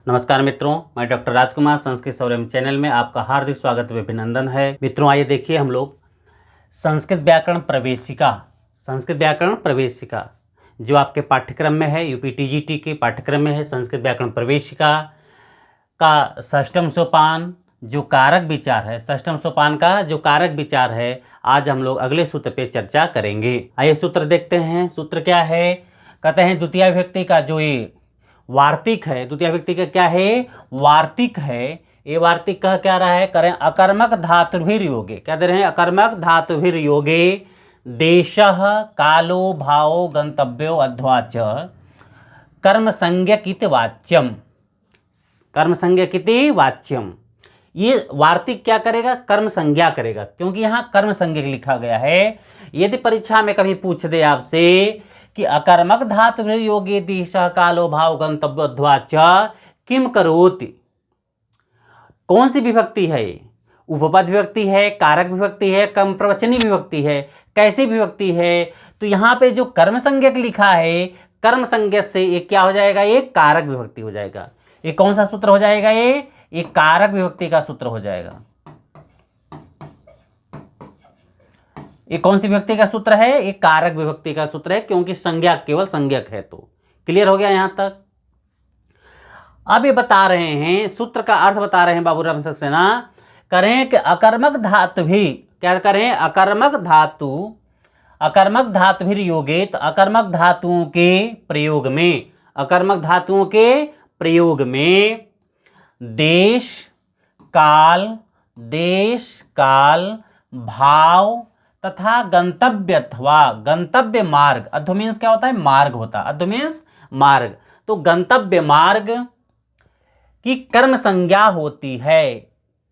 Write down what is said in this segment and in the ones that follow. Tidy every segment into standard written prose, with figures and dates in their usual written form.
नमस्कार मित्रों, मैं डॉक्टर राजकुमार संस्कृत सौरभ चैनल में आपका हार्दिक स्वागत व अभिनंदन है। मित्रों आइए देखिए, हम लोग संस्कृत व्याकरण प्रवेशिका जो आपके पाठ्यक्रम में है, यूपीटीजीटी के पाठ्यक्रम में है। संस्कृत व्याकरण प्रवेशिका का षष्ठम सोपान जो कारक विचार है, षष्ठम सोपान का जो कारक विचार है, आज हम लोग अगले सूत्र पे चर्चा करेंगे। आइए सूत्र देखते हैं। सूत्र क्या है? कहते हैं द्वितीय विभक्ति का जो ये वार्तिक है, द्वितीय विभक्ति का क्या है? वार्तिक है। ये वार्तिक कह क्या रहा है? करें अकर्मक धातुभिर योगे। क्या दे रहे हैं? अकर्मक धातुभिर योगे देशः कालो भावो गंतव्यो अध्वा च कर्म संज्ञक इति वाच्यम। कर्म संज्ञक इति वाच्यम। ये वार्तिक क्या करेगा? कर्म संज्ञा करेगा, क्योंकि यहाँ कर्म संज्ञक लिखा गया है। यदि परीक्षा में कभी पूछ दे आपसे कि अकर्मक धातु योगे दिशा कालो भाव गंतव्यो अध्वा च किम करोति, कौन सी विभक्ति है? उपपद विभक्ति है, कारक विभक्ति है, कर्म प्रवचनी विभक्ति है, कैसी विभक्ति है? तो यहाँ पे जो कर्म संज्ञक लिखा है, कर्म संज्ञक से ये क्या हो जाएगा? ये कारक विभक्ति हो जाएगा। ये कौन सा सूत्र हो जाएगा? ये कारक विभक्ति का सूत्र हो जाएगा। ये कौन सी विभक्ति का सूत्र है? ये कारक विभक्ति का सूत्र है, क्योंकि संज्ञा केवल संज्ञक है। तो क्लियर हो गया यहां तक? अब ये बता रहे हैं, सूत्र का अर्थ बता रहे हैं बाबूराम सक्सेना। करें कि अकर्मक धातु भी क्या करें? अकर्मक धातु भी योगे, तो अकर्मक धातुओं के प्रयोग में, अकर्मक धातुओं के प्रयोग में देश काल भाव तथा गंतव्य अथवा गंतव्य मार्ग, अध्व मीन्स क्या होता है? मार्ग होता है। अध्व मीन्स मार्ग। तो गंतव्य मार्ग की कर्म संज्ञा होती है।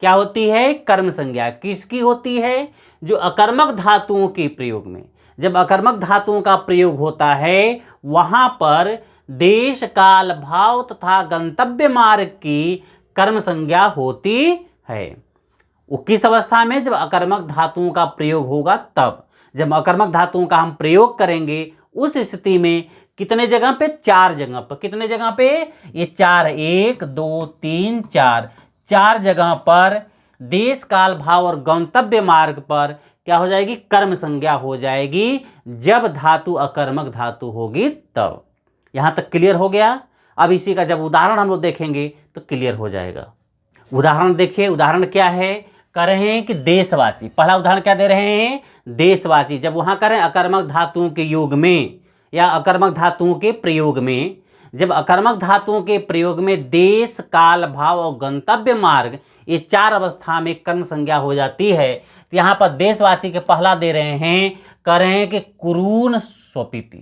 क्या होती है? कर्म संज्ञा। किसकी होती है? जो अकर्मक धातुओं के प्रयोग में। जब अकर्मक धातुओं का प्रयोग होता है, वहां पर देश काल भाव तथा गंतव्य मार्ग की कर्म संज्ञा होती है। वो किस अवस्था में? जब अकर्मक धातुओं का प्रयोग होगा तब। जब अकर्मक धातुओं का हम प्रयोग करेंगे, उस स्थिति में कितने जगह पे? 4 जगह पर। कितने जगह पे? ये 4, 1 2 3 4, 4 जगह पर देश काल भाव और गंतव्य मार्ग पर क्या हो जाएगी? कर्म संज्ञा हो जाएगी, जब धातु अकर्मक धातु होगी तब। यहां तक क्लियर हो गया? अब इसी का जब उदाहरण हम लोग देखेंगे तो क्लियर हो जाएगा। उदाहरण देखिए, उदाहरण क्या है? कह रहे हैं कि देशवाची। पहला उदाहरण क्या दे रहे हैं? देशवाची। जब वहां करें अकर्मक धातुओं के योग में या अकर्मक धातुओं के प्रयोग में, जब अकर्मक धातुओं के प्रयोग में देश काल भाव और गंतव्य मार्ग, ये 4 अवस्था में कर्म संज्ञा हो जाती है। तो यहाँ पर देशवाची के पहला दे रहे हैं, कह रहे हैं कि कुरून स्वपिति।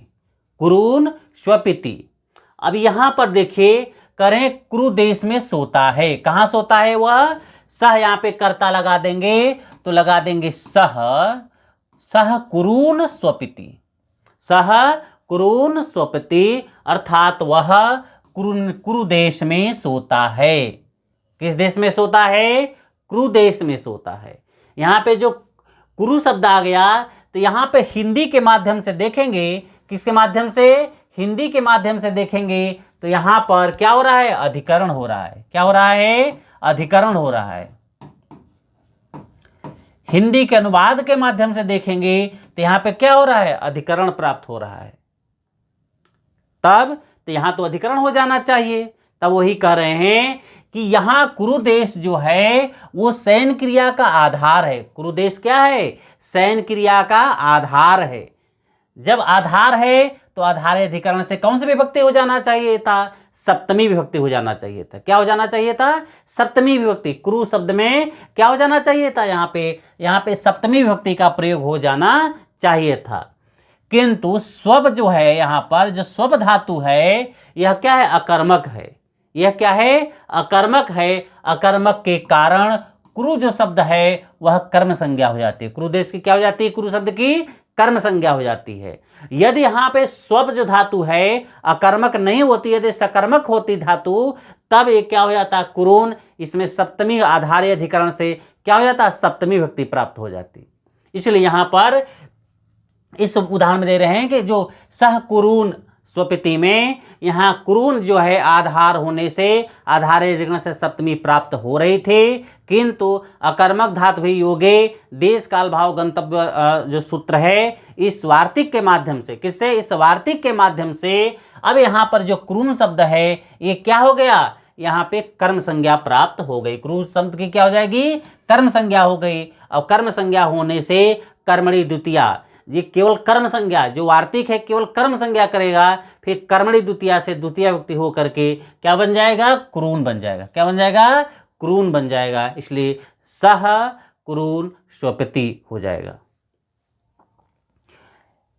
अब यहाँ पर देखिए, करें कुरु देश में सोता है। कहाँ सोता है वह? सह यहाँ पे कर्ता लगा देंगे, तो लगा देंगे सह कुरून स्वपिति, अर्थात वह कुरु देश में सोता है। किस देश में सोता है? कुरु देश में सोता है। यहाँ पे जो कुरु शब्द आ गया, तो यहाँ पे हिंदी के माध्यम से देखेंगे। किसके माध्यम से? हिंदी के माध्यम से देखेंगे तो यहाँ पर क्या हो रहा है? अधिकरण हो रहा है। क्या हो रहा है? अधिकरण हो रहा है। हिंदी के अनुवाद के माध्यम से देखेंगे तो यहाँ पे क्या हो रहा है? अधिकरण प्राप्त हो रहा है। तब तो यहाँ तो अधिकरण हो जाना चाहिए। तब वही कह रहे हैं कि यहाँ कुरु देश जो है वो शयन क्रिया का आधार है। कुरु देश क्या है? शयन क्रिया का आधार है। जब आधार है तो आधार अधिकरण से कौन सी विभक्ति हो जाना चाहिए था? सप्तमी विभक्ति हो जाना चाहिए था। क्या हो जाना चाहिए था? सप्तमी विभक्ति। कुरु शब्द में क्या हो जाना चाहिए था? यहाँ पे सप्तमी विभक्ति का प्रयोग हो जाना चाहिए था। किंतु स्व जो है, यहाँ पर जो स्व धातु है, यह क्या है? अकर्मक है। यह क्या है? अकर्मक है। अकर्मक के कारण कुरु जो शब्द है वह कर्म संज्ञा हो जाती है। कुरु देश की क्या हो जाती है? कुरु शब्द की कर्म संज्ञा हो जाती है। यदि यहाँ पे स्व जो धातु है अकर्मक नहीं होती, यदि सकर्मक होती धातु, तब ये क्या हो जाता? कुरून। इसमें सप्तमी आधारी अधिकरण से क्या हो जाता? सप्तमी विभक्ति प्राप्त हो जाती। इसलिए यहाँ पर इस उदाहरण में दे रहे हैं कि जो सह कुरून स्वपिति में यहाँ क्रून जो है आधार होने से आधारे ऋण से सप्तमी प्राप्त हो रही थी, किंतु अकर्मक धातु भी योगे देश काल भाव गंतव्य जो सूत्र है इस वार्तिक के माध्यम से, किससे, इस वार्तिक के माध्यम से अब यहाँ पर जो क्रून शब्द है ये क्या हो गया, यहाँ पे कर्म संज्ञा प्राप्त हो गई। क्रून शब्द की क्या हो जाएगी, कर्म संज्ञा हो गई। अब कर्म संज्ञा होने से कर्मणि द्वितीया, ये केवल कर्म संज्ञा, जो वार्तिक है केवल कर्म संज्ञा करेगा, फिर कर्मणि द्वितीया से द्वितीय व्यक्ति हो करके क्या बन जाएगा, क्रून बन जाएगा। क्या बन जाएगा, क्रून बन जाएगा। इसलिए सह क्रून स्वपिति हो जाएगा।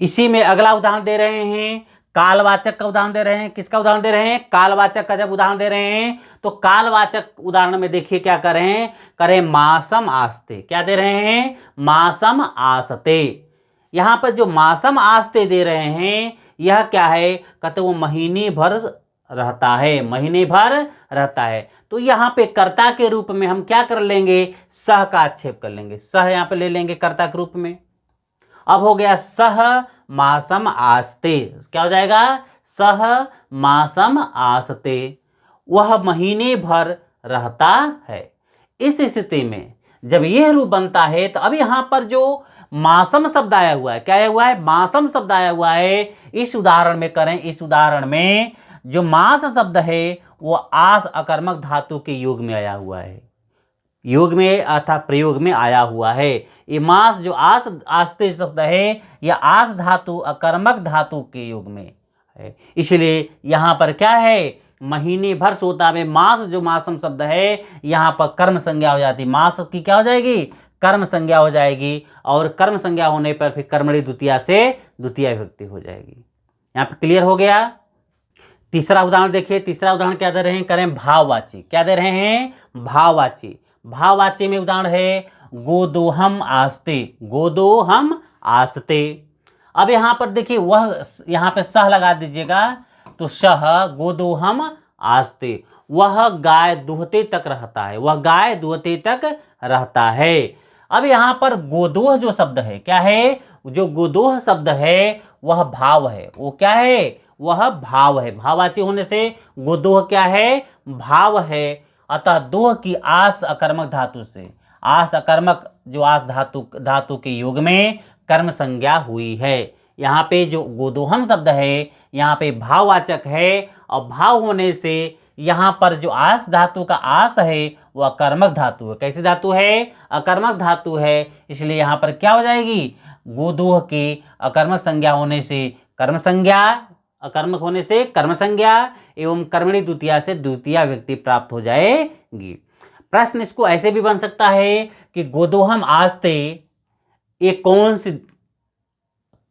इसी में अगला उदाहरण दे रहे हैं, कालवाचक का उदाहरण दे रहे हैं। किसका उदाहरण दे रहे हैं, कालवाचक का जब उदाहरण दे रहे हैं तो कालवाचक उदाहरण में देखिए क्या कर रहे हैं, करें मासम आस्ते। क्या दे रहे हैं, मासम आस्ते। यहाँ पर जो मासम आस्ते दे रहे हैं यह क्या है, कहते वो महीने भर रहता है, महीने भर रहता है। तो यहाँ पे कर्ता के रूप में हम क्या कर लेंगे, सह का आक्षेप कर लेंगे, सह यहाँ पे ले लेंगे कर्ता के रूप में। अब हो गया सह मासम आस्ते, क्या हो जाएगा, सह मासम आस्ते, वह महीने भर रहता है। इस स्थिति में जब यह रूप बनता है तो अब यहाँ पर जो मासम शब्द आया हुआ है, क्या आया हुआ है, मासम शब्द आया हुआ है। इस उदाहरण में करें, इस उदाहरण में जो मास शब्द है वो आस अकर्मक धातु के योग में आया हुआ है, योग में अर्थात प्रयोग में आया हुआ है। ये मास जो आस आस्ते शब्द है यह आस धातु अकर्मक धातु के योग में है, इसलिए यहाँ पर क्या है, महीने भर सोता में मास जो मासम शब्द है यहाँ पर कर्म संज्ञा हो जाती, मास की क्या हो जाएगी, कर्म संज्ञा हो जाएगी। और कर्म संज्ञा होने पर फिर कर्मणि द्वितीया से द्वितीय विभक्ति हो जाएगी। यहाँ पे क्लियर हो गया। तीसरा उदाहरण देखिए, तीसरा उदाहरण क्या दे रहे हैं, करें भाववाची। क्या दे रहे हैं, भाववाची। भाववाची में उदाहरण है गोदोहम आस्ते, गोदोहम आस्ते। अब यहाँ पर देखिए वह, यहाँ पे सह लगा दीजिएगा तो सह गोदोहम आस्ते, वह गाय दुहते तक रहता है, वह गाय दुहते तक रहता है। अब यहाँ पर गोदोह जो शब्द है क्या है, जो गोदोह शब्द है वह भाव है, वो क्या है, वह भाव है। भाववाची होने से गोदोह क्या है, भाव है। अतः दोह की आस अकर्मक धातु से, आस अकर्मक जो आस धातु के योग में कर्म संज्ञा हुई है। यहाँ पे जो गोदोहम शब्द है यहाँ पे भाववाचक है और भाव होने से यहाँ पर जो आस धातु का आस है वह अकर्मक धातु है। कैसी धातु है, अकर्मक धातु है। इसलिए यहाँ पर क्या हो जाएगी, गोदोह की अकर्मक संज्ञा होने से कर्म संज्ञा, अकर्मक होने से कर्म संज्ञा एवं कर्मणि द्वितीया से द्वितीय व्यक्ति प्राप्त हो जाएगी। प्रश्न इसको ऐसे भी बन सकता है कि गोदोहम आस्ते ये कौन सी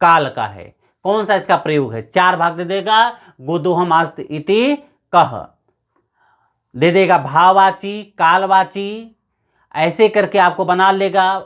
काल का है, कौन सा इसका प्रयोग है। चार भाग दे देगा, गोदोहम आस्ते इति कह दे देगा, भाववाची, कालवाची, ऐसे करके आपको बना लेगा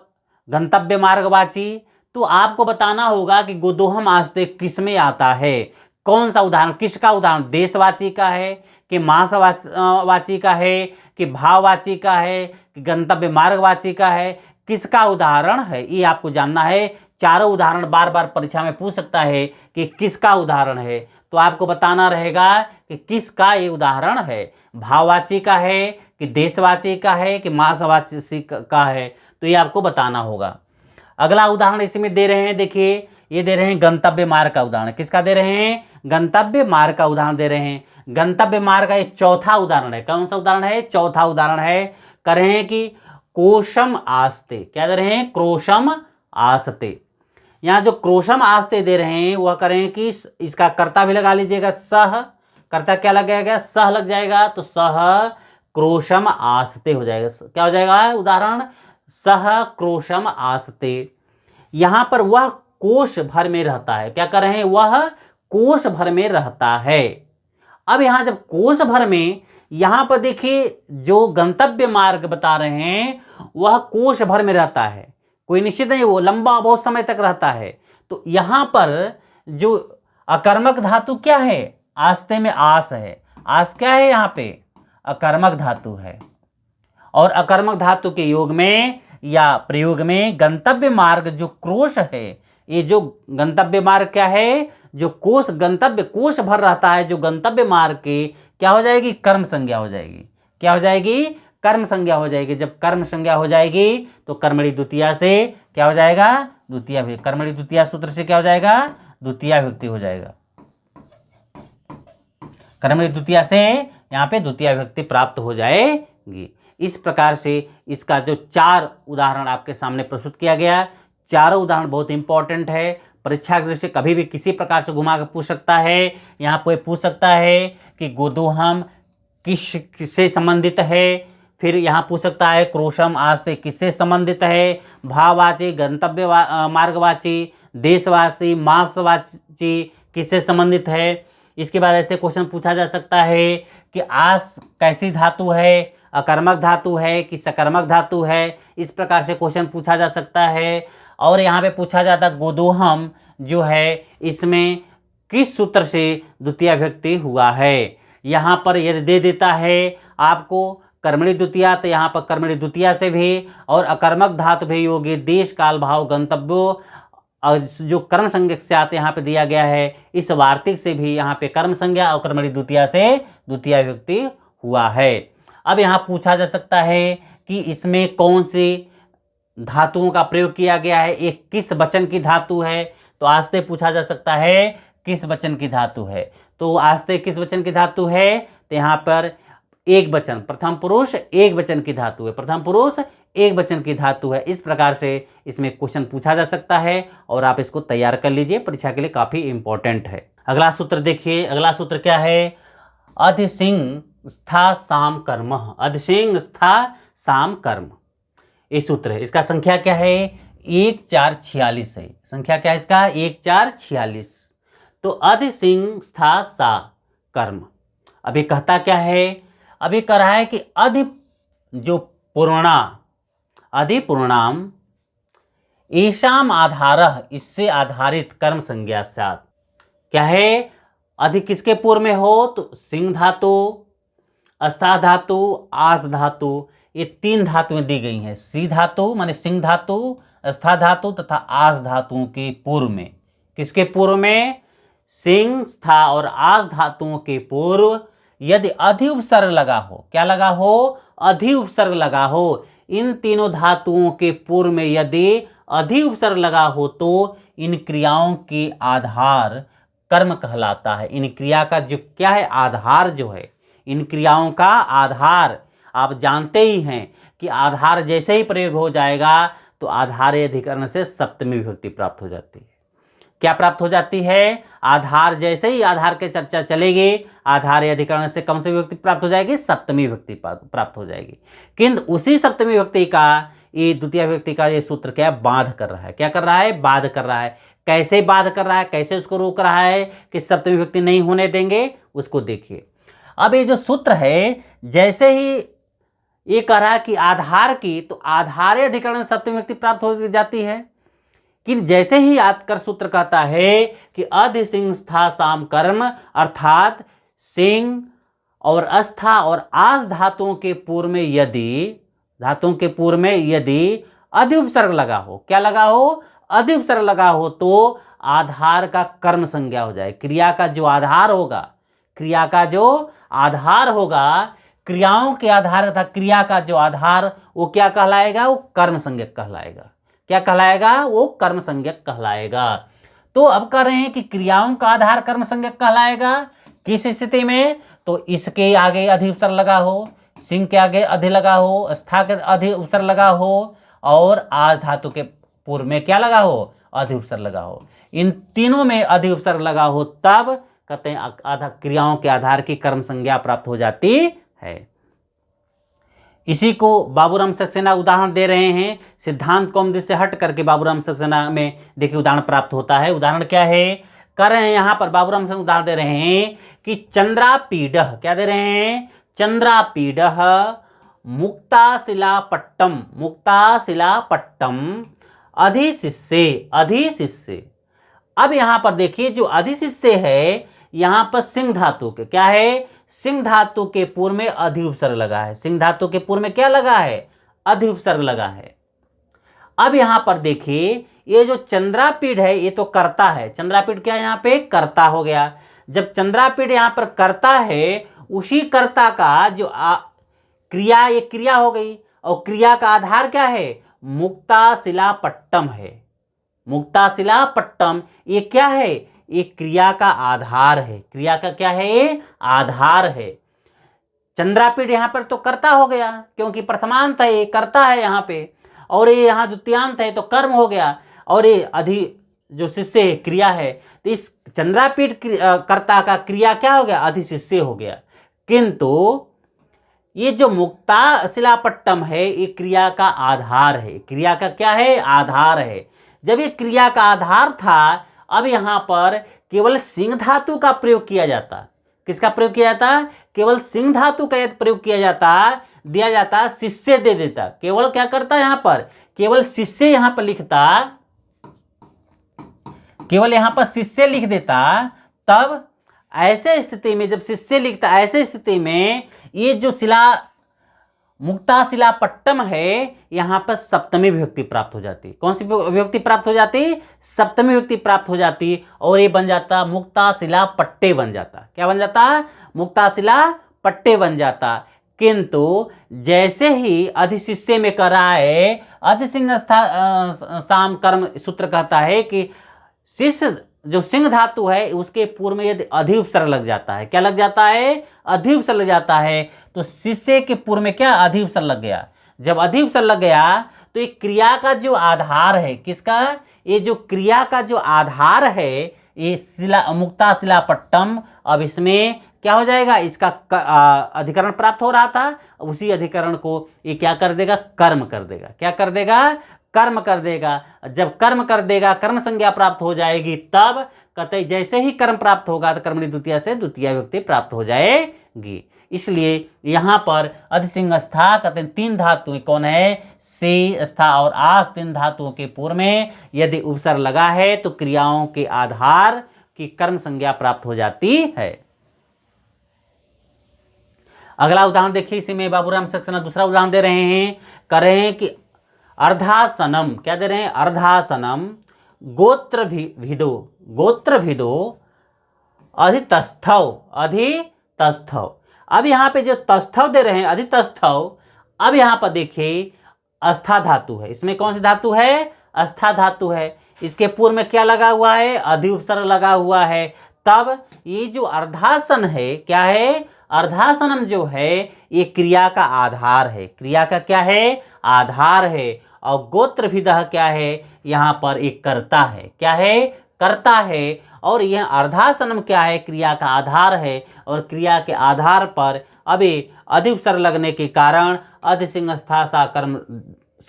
गंतव्य मार्गवाची। तो आपको बताना होगा कि गोदोहम आस्ते किस में आता है, कौन सा उदाहरण, किसका उदाहरण, देशवाची का है कि मासवाची का है कि भाववाची का है कि गंतव्य मार्गवाची का है, किसका उदाहरण है, ये आपको जानना है। चारों उदाहरण बार बार परीक्षा में पूछ सकता है कि किसका उदाहरण है, तो आपको बताना रहेगा कि किसका ये उदाहरण है, भाववाची का है कि देशवाची का है कि मासवाची का है, तो ये आपको बताना होगा। अगला उदाहरण इसमें दे रहे हैं, देखिए ये दे रहे हैं गंतव्य मार्ग का उदाहरण। किसका दे रहे हैं, गंतव्य मार्ग का उदाहरण दे रहे हैं। गंतव्य मार्ग का एक चौथा उदाहरण है, कौन सा उदाहरण है, चौथा उदाहरण है, कह रहे हैं कि क्रोशम आस्ते। क्या दे रहे हैं, क्रोशम आस्ते। यहाँ जो क्रोशम आस्ते दे रहे हैं वह करें कि इसका कर्ता भी लगा लीजिएगा, सह, कर्ता क्या लग जाएगा, सह लग जाएगा, तो सह क्रोशम आस्ते हो जाएगा। क्या हो जाएगा उदाहरण, सह क्रोशम आस्ते। यहाँ पर वह कोश भर में रहता है, क्या कर रहे हैं, वह कोश भर में रहता है। अब यहाँ जब कोश भर में, यहाँ पर देखिए जो गंतव्य मार्ग बता रहे हैं वह कोश भर में रहता है, कोई निश्चित नहीं, वो लंबा बहुत समय तक रहता है। तो यहाँ पर जो अकर्मक धातु क्या है, आस्ते में आस है, आस क्या है, यहाँ पे अकर्मक धातु है। और अकर्मक धातु के योग में या प्रयोग में गंतव्य मार्ग जो क्रोश है, ये जो गंतव्य मार्ग क्या है, जो कोश गंतव्य कोश भर रहता है, जो गंतव्य मार्ग की क्या हो जाएगी, कर्म संज्ञा हो जाएगी। क्या हो जाएगी, कर्म संज्ञा हो जाएगी। जब कर्म संज्ञा हो जाएगी तो कर्मणि द्वितीया से क्या हो जाएगा, द्वितीया विभक्ति। कर्मणि द्वितीया सूत्र से क्या हो जाएगा, द्वितीया विभक्ति हो जाएगा। कर्मणि द्वितीया से यहाँ पे द्वितीया विभक्ति प्राप्त हो जाएगी। इस प्रकार से इसका जो 4 उदाहरण आपके सामने प्रस्तुत किया गया, चारों उदाहरण बहुत इंपॉर्टेंट है। परीक्षा के दृष्टि से कभी भी किसी प्रकार से घुमा कर पूछ सकता है। यहाँ पे पूछ सकता है कि गोदोहम किससे संबंधित है, फिर यहाँ पूछ सकता है क्रोशम आस्ते किससे संबंधित है, भाववाची, गंतव्य मार्गवाची, देशवासी, मासवाची किससे संबंधित है। इसके बाद ऐसे क्वेश्चन पूछा जा सकता है कि आस कैसी धातु है, अकर्मक धातु है कि सकर्मक धातु है। इस प्रकार से क्वेश्चन पूछा जा सकता है। और यहाँ पे पूछा जाता गोदोहम जो है इसमें किस सूत्र से द्वितीया विभक्ति हुआ है। यहाँ पर यदि दे देता है आपको कर्मणि द्वितीया, तो यहाँ पर कर्मणि द्वितीया से भी और अकर्मक धातु भी योगी देश काल भाव गंतव्यो जो कर्म संज्ञक से आते यहाँ पे दिया गया है, इस वार्तिक से भी यहाँ पे कर्म संज्ञा और कर्मणि द्वितीया से द्वितीया विभक्ति हुआ है। अब यहाँ पूछा जा सकता है कि इसमें कौन सी धातुओं का प्रयोग किया गया है, एक किस वचन की धातु है। तो आस्ते पूछा जा सकता है किस वचन की धातु है। तो आस्ते किस वचन की धातु है, तो यहाँ पर एक वचन, प्रथम पुरुष एक वचन की धातु है, प्रथम पुरुष एक वचन की धातु है। इस प्रकार से इसमें क्वेश्चन पूछा जा सकता है और आप इसको तैयार कर लीजिए, परीक्षा के लिए काफ़ी इंपॉर्टेंट है। अगला सूत्र देखिए, अगला सूत्र क्या है, अधिसिंह स्था साम कर्म, अधिसिंह स्था साम कर्म, ये सूत्र है। इसका संख्या क्या है, 1446 है। संख्या क्या है इसका, 1446। तो अधिसिंह स्था सा कर्म, अभी कहता क्या है, अभी कह रहा है कि अधि जो पूर्णा, अधि पूर्णाम ऐशाम आधारः, इससे आधारित कर्म संज्ञा साथ क्या है, अधि किसके पूर्व में हो, तो सिंह धातु, अस्था धातु, आस धातु, ये 3 धातुएं दी गई हैं। सी धातु माने सिंह धातु, अस्था धातु तथा आस धातुओं के पूर्व में, किसके पूर्व में, सिंह, स्था और आस धातुओं के पूर्व यदि अधि उपसर्ग लगा हो, क्या लगा हो, अधि उपसर्ग लगा हो। इन तीनों धातुओं के पूर्व में यदि अधि उपसर्ग लगा हो तो इन क्रियाओं के आधार कर्म कहलाता है। इन क्रिया का जो क्या है, आधार जो है, इन क्रियाओं का आधार आप जानते ही हैं कि आधार जैसे ही प्रयोग हो जाएगा तो आधार्य अधिकरण से सप्तमी विभक्ति प्राप्त हो जाती है। क्या प्राप्त हो जाती है, आधार जैसे ही आधार के चर्चा चलेगी, आधार्य अधिकरण से कौन सी विभक्ति प्राप्त हो जाएगी, सप्तमी विभक्ति प्राप्त हो जाएगी। किंतु उसी सप्तमी विभक्ति का ये द्वितीय विभक्ति का ये सूत्र क्या है, बाध कर रहा है। क्या कर रहा है, बाध कर रहा है। कैसे बाध कर रहा है, कैसे उसको रोक रहा है कि सप्तमी विभक्ति नहीं होने देंगे, उसको देखिए। अब ये जो सूत्र है, जैसे ही ये कह रहा है कि आधार की, तो आधार्य अधिकरण सप्तमी विभक्ति प्राप्त हो जाती है। कि जैसे ही आत्कर सूत्र कहता है कि अधि सिंह स्था साम कर्म, अर्थात सिंह और अस्था और आस धातुओं के पूर्व में यदि अधि उपसर्ग लगा हो, क्या लगा हो, अधि उपसर्ग लगा हो, तो आधार का कर्म संज्ञा हो जाए। क्रिया का जो आधार होगा, क्रिया का जो आधार होगा, क्रियाओं के आधार तथा क्रिया का जो आधार, वो क्या कहलाएगा, वो कर्म संज्ञक कहलाएगा। क्या कहलाएगा, वो कर्म संज्ञक कहलाएगा। तो अब कह रहे हैं कि क्रियाओं का आधार कर्म संज्ञक कहलाएगा किस स्थिति में, तो इसके आगे अधि उपसर्ग लगा हो, सिंह के आगे अधि लगा हो, स्था के अधि उपसर्ग लगा हो और आस धातु के पूर्व में क्या लगा हो, अधि उपसर्ग लगा हो। इन तीनों में अधि उपसर्ग लगा हो, तब कहते हैं आधा क्रियाओं के आधार की कर्म संज्ञा प्राप्त हो जाती है। इसी को बाबूराम सक्सेना उदाहरण दे रहे हैं। सिद्धांत कौमुदी से हट करके बाबूराम सक्सेना में देखिए उदाहरण प्राप्त होता है। उदाहरण क्या है, कर रहे हैं यहाँ पर बाबूराम सक्सेना उदाहरण दे रहे हैं कि चंद्रापीडः, क्या दे रहे हैं, चंद्रापीडः मुक्ताशिलापट्टम अधिशिष्ये। अब यहाँ पर देखिए जो अधिशिष्य है, यहाँ पर सिंह धातु के क्या है, सिंह धातु के पूर्व में अधि उपसर्ग लगा है। सिंह धातु के पूर्व में क्या लगा है, अधि उपसर्ग लगा है। अब यहाँ पर देखिए ये जो चंद्रापीठ है ये तो कर्ता है, चंद्रापीठ क्या है यहाँ पे कर्ता हो गया। जब चंद्रापीठ यहाँ पर कर्ता है, उसी कर्ता का जो क्रिया, ये क्रिया हो गई, और क्रिया का आधार क्या है, मुक्ताशिलापट्टम है। मुक्ताशिलापट्टम ये क्या है, ये क्रिया का आधार है, क्रिया का क्या है, ये आधार है। चंद्रापीठ यहाँ पर तो कर्ता हो गया क्योंकि प्रथमांत है, ये कर्ता है यहाँ पे, और ये यहाँ द्वितीयांत है तो कर्म हो गया, और ये जो शिष्य है क्रिया है, तो इस चंद्रापीठ कर्ता का क्रिया क्या हो गया, अधिशिष्य हो गया। किंतु ये जो मुक्ताशिलापट्टम है ये क्रिया का आधार है, क्रिया का क्या है, आधार है। जब ये क्रिया का आधार था, अब यहाँ पर केवल सिंह धातु का प्रयोग किया जाता। किसका प्रयोग किया जाता, केवल सिंह धातु का प्रयोग किया जाता, दिया जाता, शिष्य दे देता। केवल क्या करता यहाँ पर, केवल शिष्य यहाँ पर लिखता, केवल यहाँ पर शिष्य लिख देता। तब ऐसे स्थिति में, जब शिष्य लिखता, ऐसे स्थिति में ये जो मुक्ताशिलापट्टम है, यहाँ पर सप्तमी विभक्ति प्राप्त हो जाती। कौन सी विभक्ति प्राप्त हो जाती, सप्तमी विभक्ति प्राप्त हो जाती, और ये बन जाता मुक्ताशिलापट्टे बन जाता। क्या बन जाता, मुक्ताशिलापट्टे बन जाता। किंतु जैसे ही अधिशिष्य में कराए, अधिसिंह साम कर्म सूत्र कहता है कि शिष्य जो सिंह धातु है उसके पूर्व में यदि अधि उपसर्ग लग जाता है, क्या लग जाता है, अधि उपसर्ग लग जाता है, तो शिष्य के पूर्व में क्या, अधि उपसर्ग लग गया। जब अधि उपसर्ग लग गया तो ये क्रिया का जो आधार है, किसका, ये जो क्रिया का जो आधार है, ये मुक्ताशिलापट्टम, अब इसमें क्या हो जाएगा, इसका अधिकरण प्राप्त हो रहा था, उसी अधिकरण को ये क्या कर देगा, कर्म कर देगा। क्या कर देगा, कर्म कर देगा। जब कर्म कर देगा, कर्म संज्ञा प्राप्त हो जाएगी, तब कहते जैसे ही कर्म प्राप्त होगा तो कर्मणि द्वितीया से द्वितीया विभक्ति प्राप्त हो जाएगी। इसलिए यहाँ पर अधिसिंह स्था कहते हैं तीन धातुएं कौन है, से, स्था और आस, तीन धातुओं के पूर्व में यदि उपसर्ग लगा है तो क्रियाओं के आधार की कर्म संज्ञा प्राप्त हो जाती है। अगला उदाहरण देखिए, इसी में बाबूराम सक्सेना दूसरा उदाहरण दे रहे हैं, कर रहे हैं कि अर्धासनम, क्या दे रहे हैं, अर्धासनम गोत्र विदो अधितस्थव, अधितस्थव। अब यहाँ पे जो तस्थव दे रहे हैं, अधितस्थव, अब यहाँ पर देखिए अस्था धातु है, इसमें कौन सी धातु है, अस्था धातु है। इसके पूर्व में क्या लगा हुआ है, अधि उपसर्ग लगा हुआ है। तब ये जो अर्धासन है, क्या है, अर्धासनम जो है ये क्रिया का आधार है, क्रिया का क्या है, आधार है। और गोत्रभिदः क्या है, यहाँ पर एक कर्ता है, क्या है, कर्ता है। और यह अर्धासनम क्या है, क्रिया का आधार है, और क्रिया के आधार पर अभी अधि उपसर्ग लगने के कारण अधिसिंह स्था सा कर्म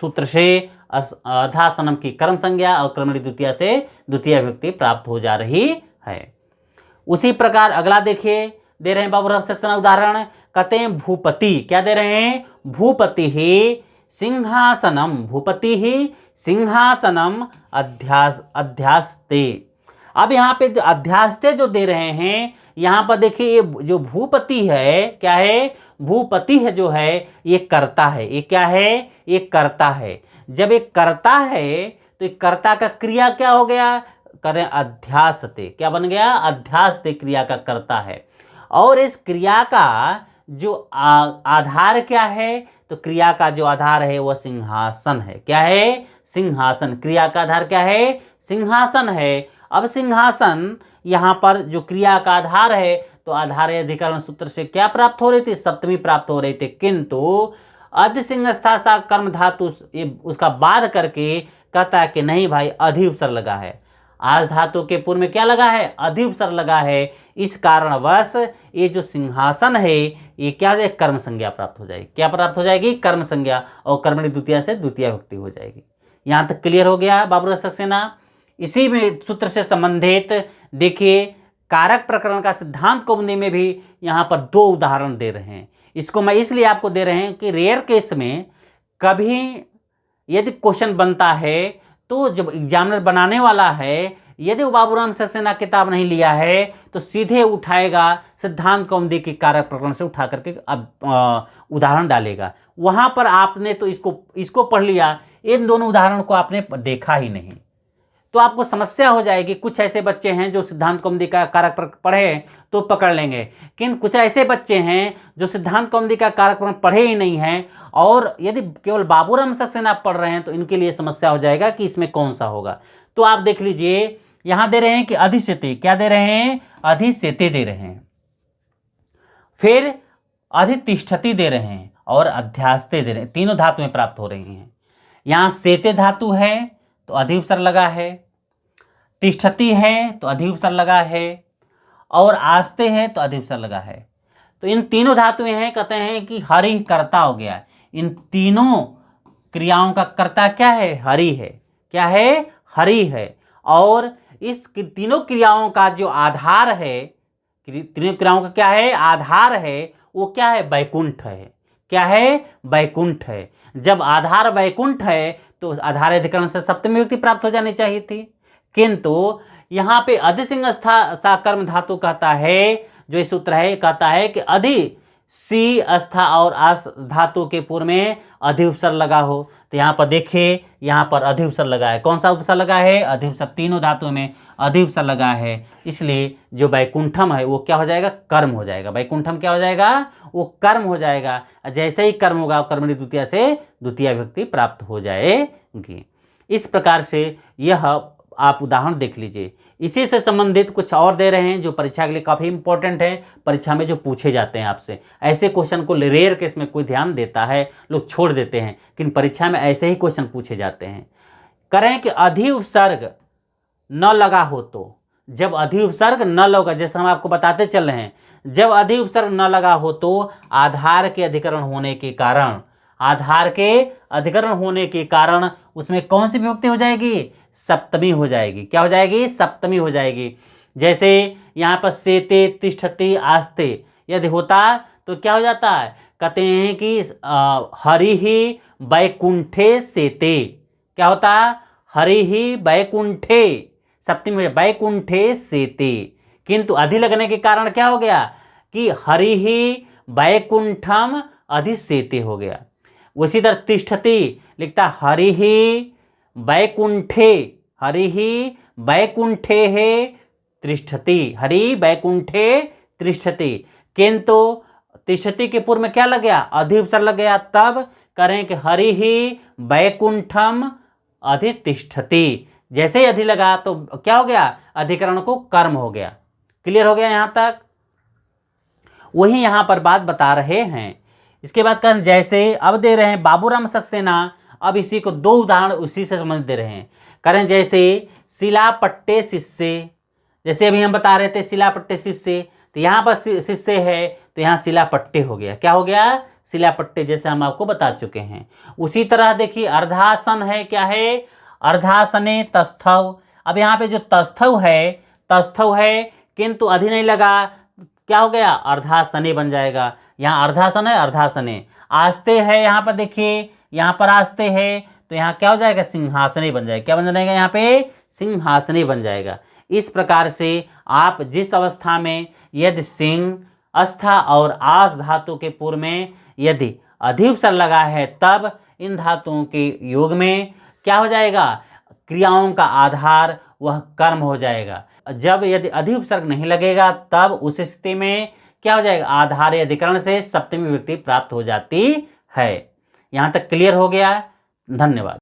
सूत्र से अर्धासनम की कर्म संज्ञा और कर्मणि द्वितीया से द्वितीय विभक्ति प्राप्त हो जा रही है। उसी प्रकार अगला देखिए, दे रहे हैं बाबूराम सक्सेना उदाहरण, कहते हैं भूपति, क्या दे रहे हैं, भूपति ही सिंहासनम, भूपति ही सिंहासनम अध्यास्ते। अब यहाँ पे अध्यास्ते जो दे रहे हैं, यहाँ पर देखिए ये जो भूपति है, क्या है, भूपति है जो है ये कर्ता है, ये क्या है, ये कर्ता है। जब ये कर्ता है तो ये कर्ता का क्रिया क्या हो गया, करें अध्यासते, क्या बन गया, अध्यासते क्रिया का कर्ता है। और इस क्रिया का जो आधार क्या है, तो क्रिया का जो आधार है वह सिंहासन है, क्या है, सिंहासन। क्रिया का आधार क्या है, सिंहासन है। अब सिंहासन यहाँ पर जो क्रिया का आधार है, तो आधार अधिकरण सूत्र से क्या प्राप्त हो रही थी, सप्तमी प्राप्त हो रही थी। किंतु अधिसिंह स्था सा कर्म धातु उसका बाध करके कहता है कि नहीं भाई, अधि उपसर्ग लगा है, आज धातु के पूर्व में क्या लगा है, अधि उपसर्ग लगा है। इस कारणवश ये जो सिंहासन है ये क्या है, कर्म संज्ञा प्राप्त हो जाएगी। क्या प्राप्त हो जाएगी, कर्म संज्ञा, और कर्मणि द्वितीया से द्वितीय विभक्ति हो जाएगी। यहाँ तक क्लियर हो गया बाबूराम सक्सेना। इसी में सूत्र से संबंधित देखिए कारक प्रकरण का सिद्धांत कौमुदी में भी यहाँ पर दो उदाहरण दे रहे हैं। इसको मैं इसलिए आपको दे रहे हैं कि रेयर केस में कभी यदि क्वेश्चन बनता है तो जब एग्जामिनर बनाने वाला है, यदि वो बाबूराम सक्सेना किताब नहीं लिया है तो सीधे उठाएगा सिद्धांत कौमुदी के कारक प्रकरण से उठा करके अब उदाहरण डालेगा। वहाँ पर आपने तो इसको पढ़ लिया, इन दोनों उदाहरण को आपने देखा ही नहीं, तो आपको समस्या हो जाएगी। कुछ ऐसे बच्चे हैं जो सिद्धांत कौमुदी का कारक प्रकरण पढ़े तो पकड़ लेंगे, लेकिन कुछ ऐसे बच्चे हैं जो सिद्धांत कौमुदी का कारक प्रकरण पढ़े ही नहीं हैं, और यदि केवल बाबूराम सक्सेना आप पढ़ रहे हैं तो इनके लिए समस्या हो जाएगा कि इसमें कौन सा होगा। तो आप देख लीजिए, यहां दे रहे हैं कि अधिस्थिति, क्या दे रहे हैं, अधिस्थिति दे रहे हैं, फिर अधितिष्ठति दे रहे हैं और अध्यास्ते दे रहे हैं। तीनों धातुएं प्राप्त हो रही हैं। यहां सेते धातु है तो अधि उपसर्ग लगा है, तिष्ठति है तो अधि उपसर्ग लगा है, और आस्ते है तो अधि उपसर्ग लगा है। तो इन तीनों धातुएं हैं, कहते हैं कि हरि कर्ता हो गया। इन तीनों क्रियाओं का कर्ता क्या है, हरि है। क्या है, हरि है। और इस तीनों क्रियाओं का जो आधार है, तीनों क्रियाओं का क्या है, आधार है, वो क्या है, वैकुंठ है। क्या है, वैकुंठ है। जब आधार वैकुंठ है तो आधार अधिकरण से सप्तमी विभक्ति प्राप्त हो जानी चाहिए थी, किंतु यहाँ पे अधिसिंह सा कर्म धातु कहता है, जो इस सूत्र है कहता है कि अधि सी अस्था और आस धातु के पूर्व में अधि उपसर्ग लगा हो। तो यहाँ पर देखिए, यहाँ पर अधि उपसर्ग लगा है। कौन सा उपसर्ग लगा है, अधि उपसर्ग। तीनों धातुओं में अधि उपसर्ग लगा है, इसलिए जो वैकुंठम है वो क्या हो जाएगा, कर्म हो जाएगा। वैकुंठम क्या हो जाएगा, वो कर्म हो जाएगा। जैसे ही कर्म होगा कर्मणि द्वितीया से द्वितीय विभक्ति प्राप्त हो जाएगी। इस प्रकार से यह आप उदाहरण देख लीजिए। इसी से संबंधित कुछ और दे रहे हैं जो परीक्षा के लिए काफ़ी इंपॉर्टेंट है, परीक्षा में जो पूछे जाते हैं आपसे। ऐसे क्वेश्चन को रेयर केस में कोई ध्यान देता है, लोग छोड़ देते हैं, लेकिन परीक्षा में ऐसे ही क्वेश्चन पूछे जाते हैं। करें कि अधि उपसर्ग न लगा हो तो, जब अधि उपसर्ग न लगा, जैसे हम आपको बताते चल रहे हैं, जब अधि उपसर्ग न लगा हो तो आधार के अधिकरण होने के कारण, आधार के अधिकरण होने के कारण उसमें कौन सी विभक्ति हो जाएगी, सप्तमी हो जाएगी। क्या हो जाएगी, सप्तमी हो जाएगी। जैसे यहाँ पर सेते तिष्ठति आस्ते यदि होता तो क्या हो जाता है, कहते हैं कि हरि ही वैकुंठे सेते। क्या होता, हरि ही वैकुंठे, सप्तमी में वैकुंठे सेते। किंतु अधि लगने के कारण क्या हो गया कि हरि ही वैकुंठम अधिसेते हो गया। उसी तरह तिष्ठति लिखता हरि ही वैकुंठे, हरि ही वैकुंठे है तिष्ठति, हरि वैकुंठे तिष्ठति। किंतु तिष्ठति के पूर्व में क्या लग गया, अधि उपसर्ग लग गया। तब करें कि हरि ही वैकुंठम अधितिष्ठति। जैसे ही अधि लगा तो क्या हो गया, अधिकरण को कर्म हो गया। क्लियर हो गया यहाँ तक। वही यहाँ पर बात बता रहे हैं। इसके बाद करें, जैसे अब दे रहे हैं बाबूराम सक्सेना। अब इसी को दो उदाहरण उसी से संबंधित दे रहे हैं। करें जैसे शिलापट्टे शिष्य, जैसे अभी हम बता रहे थे शिलापट्टे शिष्य, तो यहाँ पर शिष्य है तो यहाँ शिलापट्टे हो गया। क्या हो गया, शिलापट्टे, जैसे हम आपको बता चुके हैं। उसी तरह देखिए अर्धासन है, क्या है, अर्धासने तस्थव। अब यहाँ पे जो तस्थव है किंतु अधि नहीं लगा, क्या हो गया, अर्धासने बन जाएगा। यहाँ अर्धासन है, अर्धासने। आस्ते है, यहाँ पर देखिए, यहाँ पर आस्ते है तो यहाँ क्या हो जाएगा, सिंहासने बन जाएगा। क्या बन जाएगा, यहाँ पे सिंहासने बन जाएगा। इस प्रकार से आप जिस अवस्था में यदि सिंह अस्था और आस धातु के पूर्व में यदि अधि उपसर्ग लगा है, तब इन धातुओं के योग में क्या हो जाएगा, क्रियाओं का आधार वह कर्म हो जाएगा। जब यदि अधि उपसर्ग नहीं लगेगा तब उस स्थिति में क्या हो जाएगा, आधार अधिकरण से सप्तमी विभक्ति प्राप्त हो जाती है। यहाँ तक क्लियर हो गया। धन्यवाद।